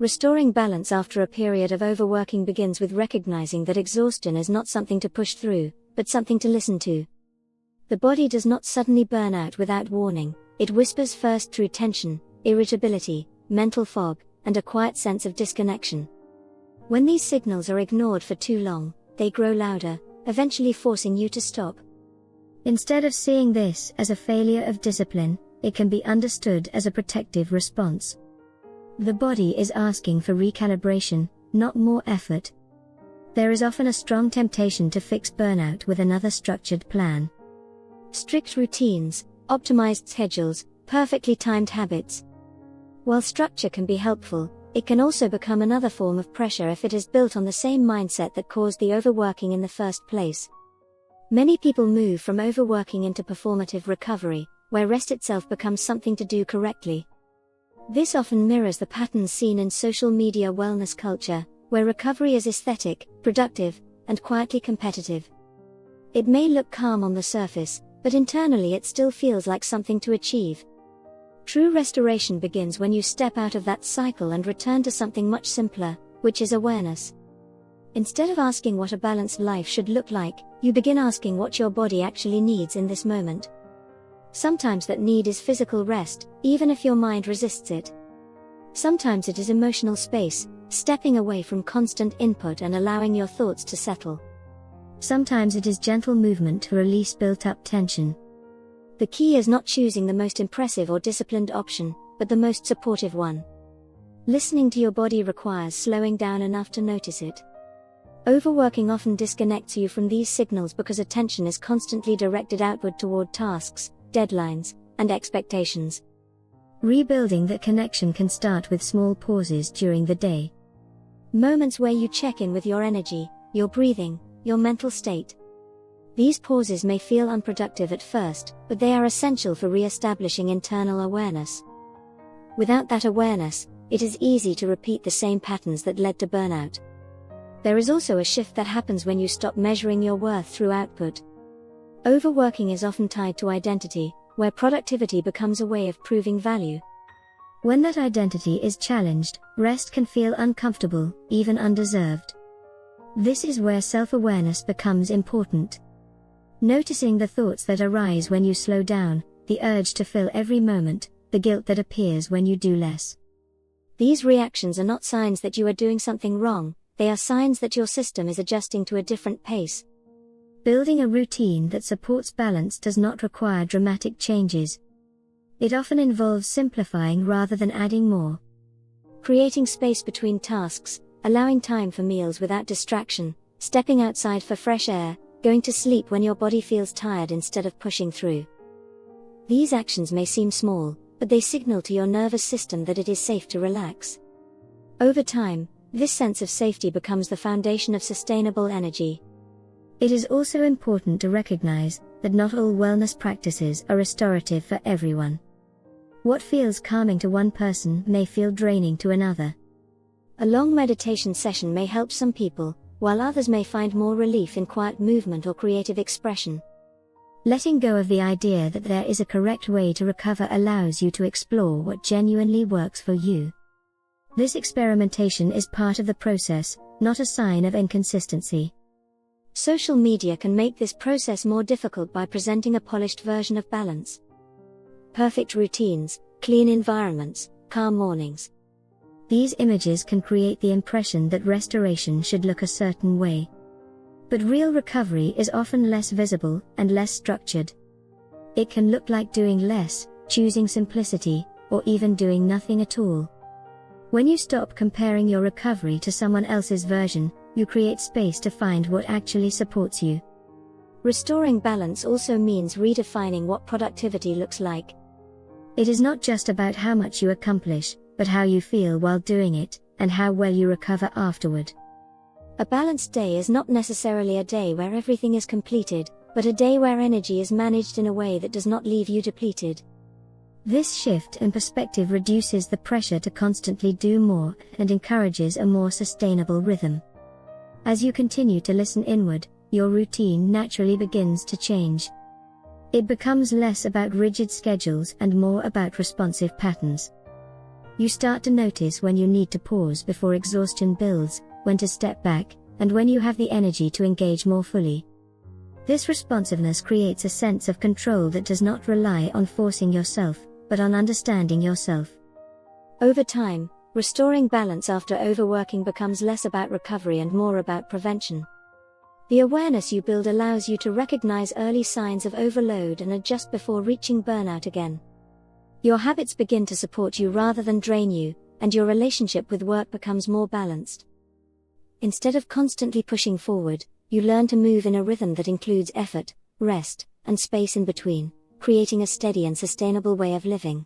Restoring balance after a period of overworking begins with recognizing that exhaustion is not something to push through, but something to listen to. The body does not suddenly burn out without warning. It whispers first through tension, irritability, mental fog, and a quiet sense of disconnection. When these signals are ignored for too long, they grow louder, eventually forcing you to stop. Instead of seeing this as a failure of discipline, it can be understood as a protective response. The body is asking for recalibration, not more effort. There is often a strong temptation to fix burnout with another structured plan. Strict routines, optimized schedules, perfectly timed habits. While structure can be helpful, it can also become another form of pressure if it is built on the same mindset that caused the overworking in the first place. Many people move from overworking into performative recovery, where rest itself becomes something to do correctly. This often mirrors the patterns seen in social media wellness culture, where recovery is aesthetic, productive, and quietly competitive. It may look calm on the surface, but internally it still feels like something to achieve. True restoration begins when you step out of that cycle and return to something much simpler, which is awareness. Instead of asking what a balanced life should look like, you begin asking what your body actually needs in this moment. Sometimes that need is physical rest, even if your mind resists it. Sometimes it is emotional space, stepping away from constant input and allowing your thoughts to settle. Sometimes it is gentle movement to release built-up tension. The key is not choosing the most impressive or disciplined option, but the most supportive one. Listening to your body requires slowing down enough to notice it. Overworking often disconnects you from these signals because attention is constantly directed outward toward tasks, deadlines, and expectations. Rebuilding that connection can start with small pauses during the day. Moments where you check in with your energy, your breathing, your mental state. These pauses may feel unproductive at first, but they are essential for re-establishing internal awareness. Without that awareness, it is easy to repeat the same patterns that led to burnout. There is also a shift that happens when you stop measuring your worth through output. Overworking is often tied to identity, where productivity becomes a way of proving value. When that identity is challenged, rest can feel uncomfortable, even undeserved. This is where self-awareness becomes important. Noticing the thoughts that arise when you slow down, the urge to fill every moment, the guilt that appears when you do less. These reactions are not signs that you are doing something wrong, they are signs that your system is adjusting to a different pace. Building a routine that supports balance does not require dramatic changes. It often involves simplifying rather than adding more. Creating space between tasks, allowing time for meals without distraction, stepping outside for fresh air, going to sleep when your body feels tired instead of pushing through. These actions may seem small, but they signal to your nervous system that it is safe to relax. Over time, this sense of safety becomes the foundation of sustainable energy. It is also important to recognize that not all wellness practices are restorative for everyone. What feels calming to one person may feel draining to another. A long meditation session may help some people, while others may find more relief in quiet movement or creative expression. Letting go of the idea that there is a correct way to recover allows you to explore what genuinely works for you. This experimentation is part of the process, not a sign of inconsistency. Social media can make this process more difficult by presenting a polished version of balance. Perfect routines, clean environments, calm mornings. These images can create the impression that restoration should look a certain way. But real recovery is often less visible and less structured. It can look like doing less, choosing simplicity, or even doing nothing at all. When you stop comparing your recovery to someone else's version, you create space to find what actually supports you. Restoring balance also means redefining what productivity looks like. It is not just about how much you accomplish, but how you feel while doing it, and how well you recover afterward. A balanced day is not necessarily a day where everything is completed, but a day where energy is managed in a way that does not leave you depleted. This shift in perspective reduces the pressure to constantly do more and encourages a more sustainable rhythm. As you continue to listen inward, your routine naturally begins to change. It becomes less about rigid schedules and more about responsive patterns. You start to notice when you need to pause before exhaustion builds, when to step back, and when you have the energy to engage more fully. This responsiveness creates a sense of control that does not rely on forcing yourself, but on understanding yourself. Over time, restoring balance after overworking becomes less about recovery and more about prevention. The awareness you build allows you to recognize early signs of overload and adjust before reaching burnout again. Your habits begin to support you rather than drain you, and your relationship with work becomes more balanced. Instead of constantly pushing forward, you learn to move in a rhythm that includes effort, rest, and space in between, creating a steady and sustainable way of living.